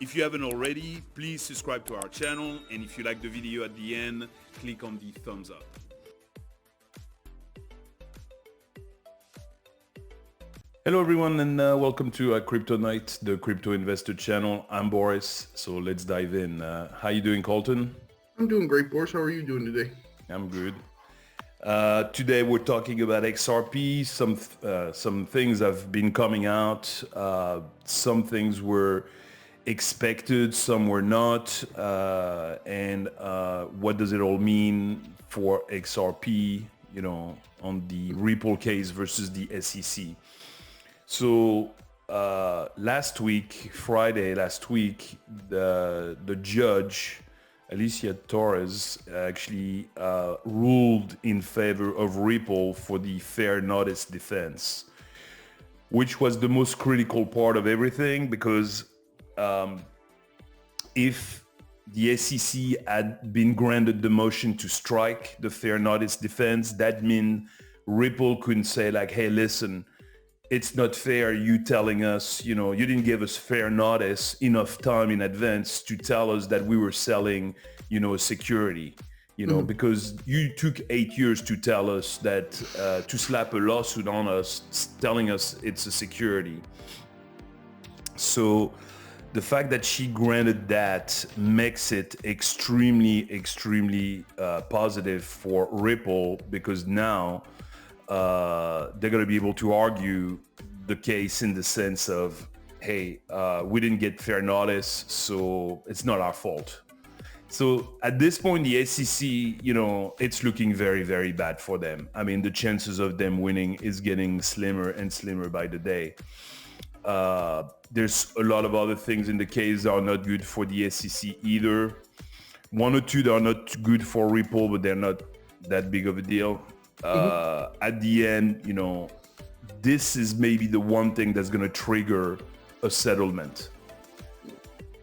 If you haven't already, please subscribe to our channel, and if you like the video at the end, click on the thumbs up. Hello everyone, and welcome to Crypto Night, the crypto investor channel. I'm Boris, so let's dive in. How you doing, Colton? I'm doing great, Boris. How are you doing today? I'm good. Today we're talking about XRP. Some things have been coming out. Some things were expected, some were not. And what does it all mean for XRP, you know, on the Ripple case versus the SEC? So Friday last week, the judge, Alicia Torres, actually ruled in favor of Ripple for the fair notice defense, which was the most critical part of everything, because if the SEC had been granted the motion to strike the fair notice defense, that means Ripple couldn't say like, hey, listen, it's not fair you telling us, you know, you didn't give us fair notice enough time in advance to tell us that we were selling, you know, a security, you know, because you took 8 years to tell us that, to slap a lawsuit on us, telling us it's a security. So the fact that she granted that makes it extremely positive for Ripple, because now they're going to be able to argue the case in the sense of, hey, we didn't get fair notice, so it's not our fault. So at this point, the SEC, you know, it's looking very bad for them. I mean, the chances of them winning is getting slimmer and slimmer by the day. There's a lot of other things in the case that are not good for the SEC either. One or two that are not good for Ripple, but they're not that big of a deal. At the end, you know, this is maybe the one thing that's going to trigger a settlement.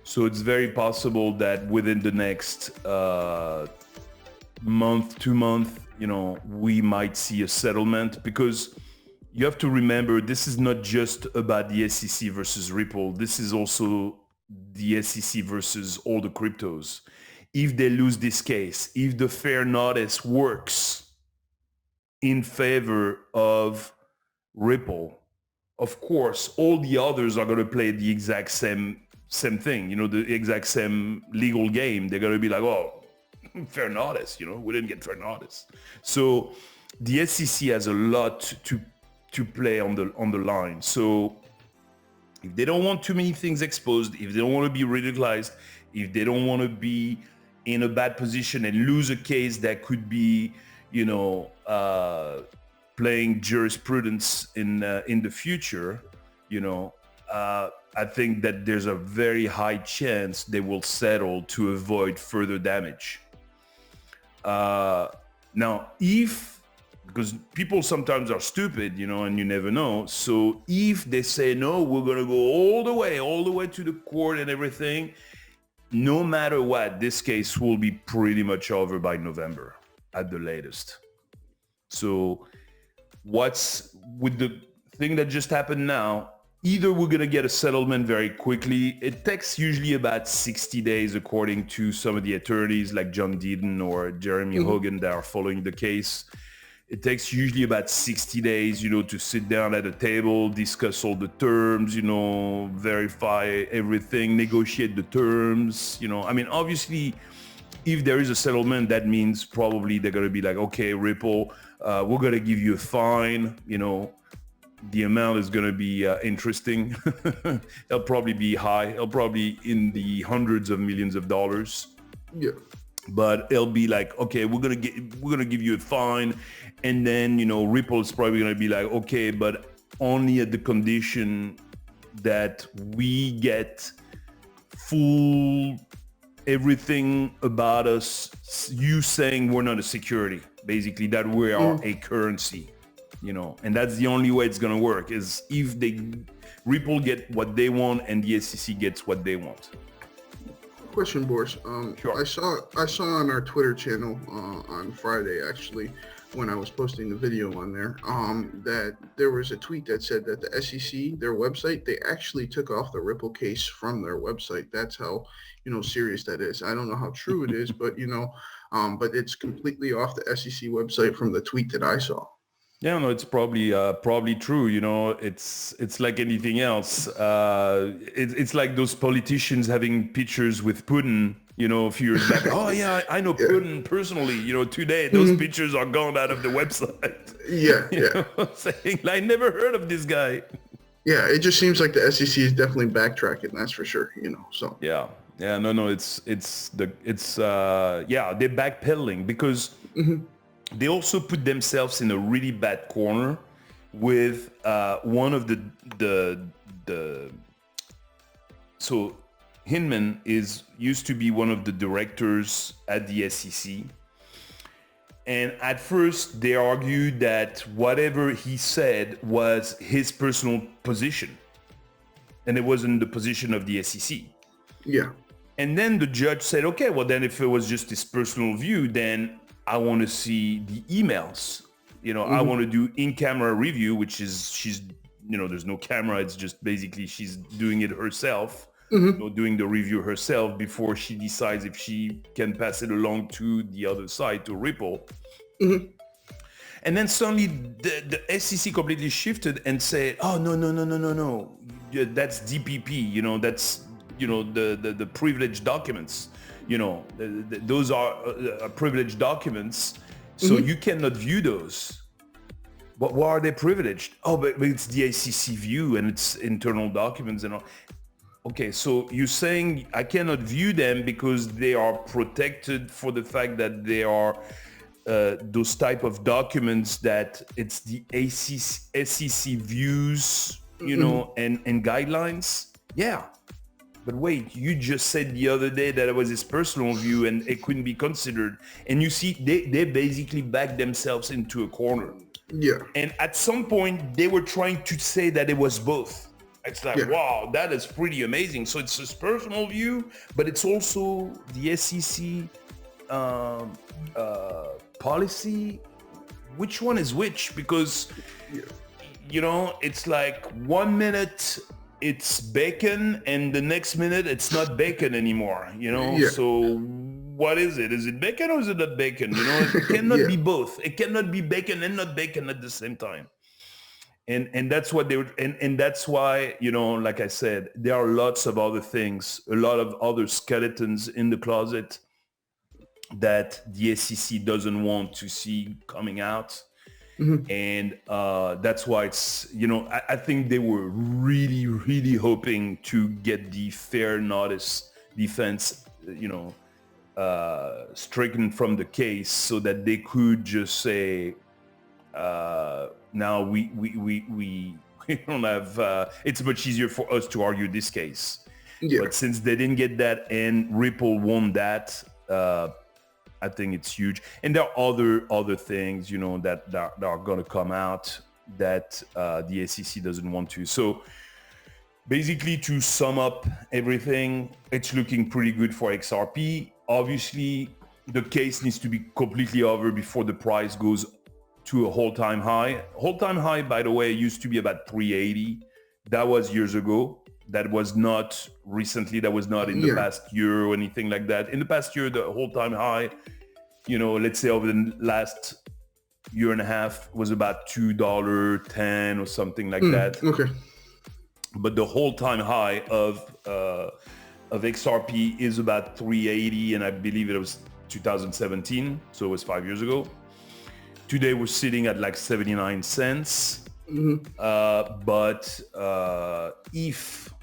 So it's very possible that within the next month, 2 months, you know, we might see a settlement, because you have to remember, this is not just about the SEC versus Ripple. This is also the SEC versus all the cryptos. If they lose this case, if the fair notice works in favor of Ripple, of course, all the others are going to play the exact same thing, you know, the exact same legal game. They're going to be like, oh, fair notice, you know, we didn't get fair notice. So the SEC has a lot to play on the line. So if they don't want too many things exposed, if they don't want to be ridiculized, if they don't want to be in a bad position and lose a case that could be, you know, playing jurisprudence in the future, you know, I think that there's a very high chance they will settle to avoid further damage. Now, because people sometimes are stupid, you know, and you never know. So if they say, no, we're going to go all the way to the court and everything, no matter what, this case will be pretty much over by November at the latest. So what's with the thing that just happened now, either we're going to get a settlement very quickly. It takes usually about 60 days, according to some of the attorneys like John Deedon or Jeremy Hogan that are following the case. It takes usually about 60 days, you know, to sit down at a table, discuss all the terms, you know, verify everything, negotiate the terms, you know. I mean, obviously, if there is a settlement, that means probably they're going to be like, okay, Ripple, we're going to give you a fine, you know. The amount is going to be interesting. It'll probably be high. It'll probably in the hundreds of millions of dollars. Yeah. But it'll be like, okay, we're gonna give you a fine, and then, you know, Ripple is probably gonna be like, okay, but only at the condition that we get full everything about us, you saying we're not a security, basically, that we are a currency, you know. And that's the only way it's gonna work, is if Ripple get what they want and the SEC gets what they want. question, Boris. Sure. I saw on our Twitter channel on Friday, actually, when I was posting the video on there, that there was a tweet that said that the SEC, their website, they actually took off the Ripple case from their website. That's how, serious that is. I don't know how true it is, but but it's completely off the SEC website from the tweet that I saw. Yeah, no, it's probably true. It's like anything else. It's like those politicians having pictures with Putin. A few years back. Oh yeah, I know Putin personally. Today those pictures are gone out of the website. Saying I never heard of this guy. Yeah, it just seems like the SEC is definitely backtracking. That's for sure. So. Yeah. No. They're backpedaling because. They also put themselves in a really bad corner with one of so Hinman used to be one of the directors at the SEC. And at first they argued that whatever he said was his personal position and it wasn't the position of the SEC. Yeah. And then the judge said, okay, well then if it was just his personal view, then I want to see the emails. I want to do in-camera review, which is she's, there's no camera. It's just basically she's doing it herself, doing the review herself before she decides if she can pass it along to the other side, to Ripple. And then suddenly the SEC completely shifted and said, oh, no. That's DPP, that's, the privileged documents. Those are privileged documents, so you cannot view those. But why are they privileged? Oh, but it's the SEC view and it's internal documents and all. Okay, so you're saying I cannot view them because they are protected for the fact that they are those type of documents that it's the SEC views, and guidelines? Yeah. But wait, you just said the other day that it was his personal view and it couldn't be considered. And you see, they basically backed themselves into a corner. Yeah. And at some point, they were trying to say that it was both. It's like, wow, that is pretty amazing. So it's his personal view, but it's also the SEC policy. Which one is which? Because, it's like 1 minute it's bacon and the next minute it's not bacon anymore, So what is it? Is it bacon or is it not bacon? It cannot be both. It cannot be bacon and not bacon at the same time. And that's what they were, and that's why, like I said, there are lots of other things, a lot of other skeletons in the closet that the SEC doesn't want to see coming out. And that's why it's, I think they were really, really hoping to get the fair notice defense, stricken from the case so that they could just say, now we don't have, it's much easier for us to argue this case. Yeah. But since they didn't get that and Ripple won that, I think it's huge. And there are other things, that are going to come out that the SEC doesn't want to. So basically, to sum up everything, it's looking pretty good for XRP. Obviously, the case needs to be completely over before the price goes to a all-time high. All-time high, by the way, used to be about 380. That was years ago. That was not recently. That was not in the past year or anything like that. In the past year, the all-time high, let's say over the last year and a half was about $2.10 or something like that. Okay. But the all-time high of XRP is about 380, and I believe it was 2017, so it was 5 years ago. Today we're sitting at like 79 cents. But if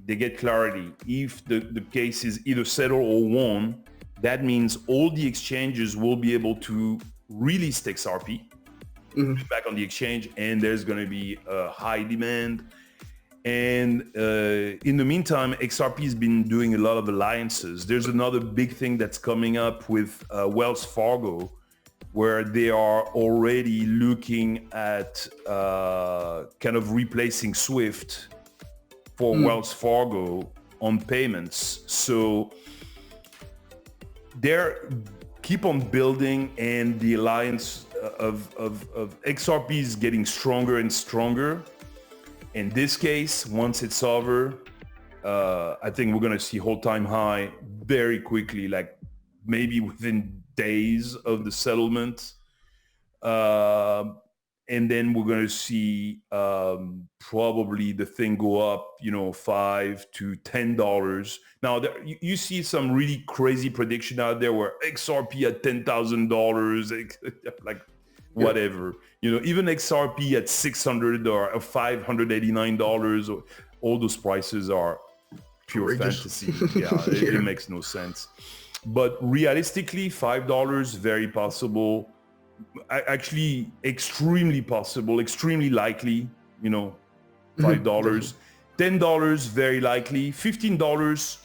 they get clarity, if the case is either settled or won, that means all the exchanges will be able to release XRP back on the exchange, and there's going to be a high demand. And in the meantime, XRP has been doing a lot of alliances. There's another big thing that's coming up with Wells Fargo, where they are already looking at kind of replacing SWIFT for Wells Fargo on payments. So they're keep on building, and the alliance of XRP is getting stronger and stronger. In this case, once it's over, I think we're going to see all-time high very quickly, like maybe within days of the settlement. And then we're going to see probably the thing go up, $5 to $10. Now, you see some really crazy prediction out there where XRP at $10,000, like whatever. Even XRP at $600 or $589, all those prices are pure fantasy. Yeah, it makes no sense. But realistically, $5, very possible. Actually, extremely possible, extremely likely, $5. $10, very likely. $15,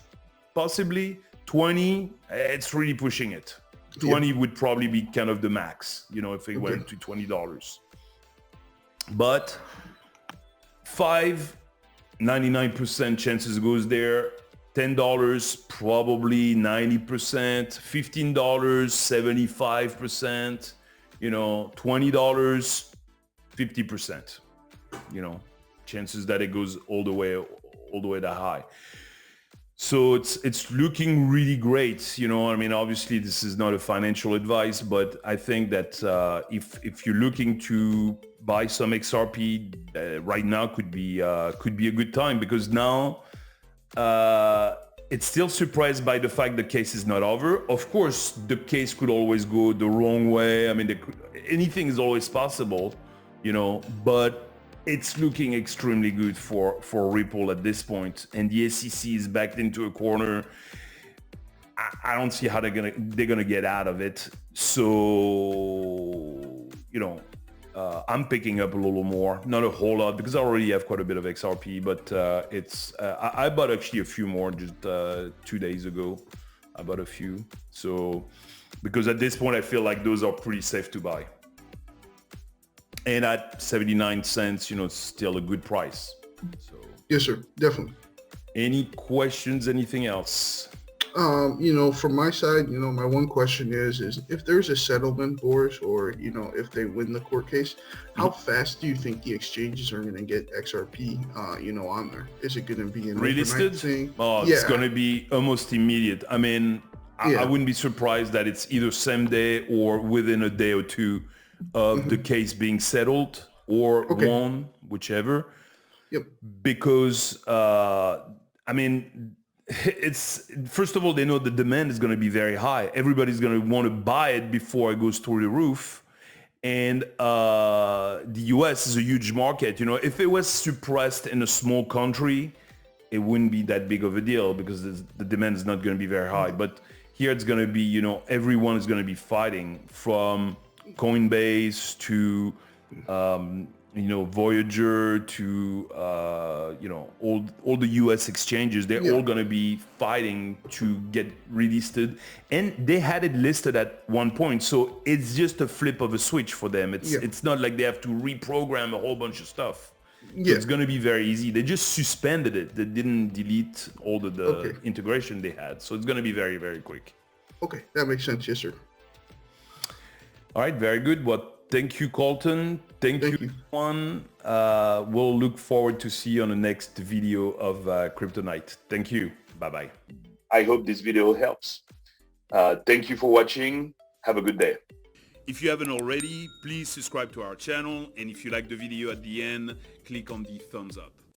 possibly. 20, it's really pushing it. 20 would probably be kind of the max, if it went to $20. But 99% chances goes there. $10, probably 90%. $15, 75%. $20, 50%. Chances that it goes all the way that high. So it's looking really great. Obviously this is not a financial advice, but I think that if you're looking to buy some XRP right now, could be a good time, because now it's still surprised by the fact the case is not over. Of course, the case could always go the wrong way. Anything is always possible, but it's looking extremely good for Ripple at this point, and the SEC is backed into a corner. I don't see how they're gonna get out of it. So I'm picking up a little more, not a whole lot, because I already have quite a bit of XRP, but I bought actually a few more just 2 days ago. I bought a few, so because at this point I feel like those are pretty safe to buy. And at 79 cents, it's still a good price. So yes, sir, definitely. Any questions? Anything else? From my side, my one question is if there's a settlement, Boris, or if they win the court case, how fast do you think the exchanges are going to get XRP, on there? Is it going to be an relisted thing? Oh, yeah. It's going to be almost immediate. I wouldn't be surprised that it's either same day or within a day or two of the case being settled, or won, whichever. Yep. Because it's, first of all, they know the demand is going to be very high. Everybody's going to want to buy it before it goes through the roof. And the US is a huge market. If it was suppressed in a small country, it wouldn't be that big of a deal, because the demand is not going to be very high. But here it's going to be, everyone is going to be fighting, from Coinbase to Voyager to all the US exchanges. They're all going to be fighting to get relisted, and they had it listed at one point, so it's just a flip of a switch for them. It's not like they have to reprogram a whole bunch of stuff. So it's going to be very easy. They just suspended it. They didn't delete all the integration they had, so it's going to be very, very quick. Okay, that makes sense. Yes, sir. All right, very good. Well, thank you, Colton. Thank you, everyone. We'll look forward to see you on the next video of Crypto Night. Thank you. Bye-bye. I hope this video helps. Thank you for watching. Have a good day. If you haven't already, please subscribe to our channel. And if you like the video at the end, click on the thumbs up.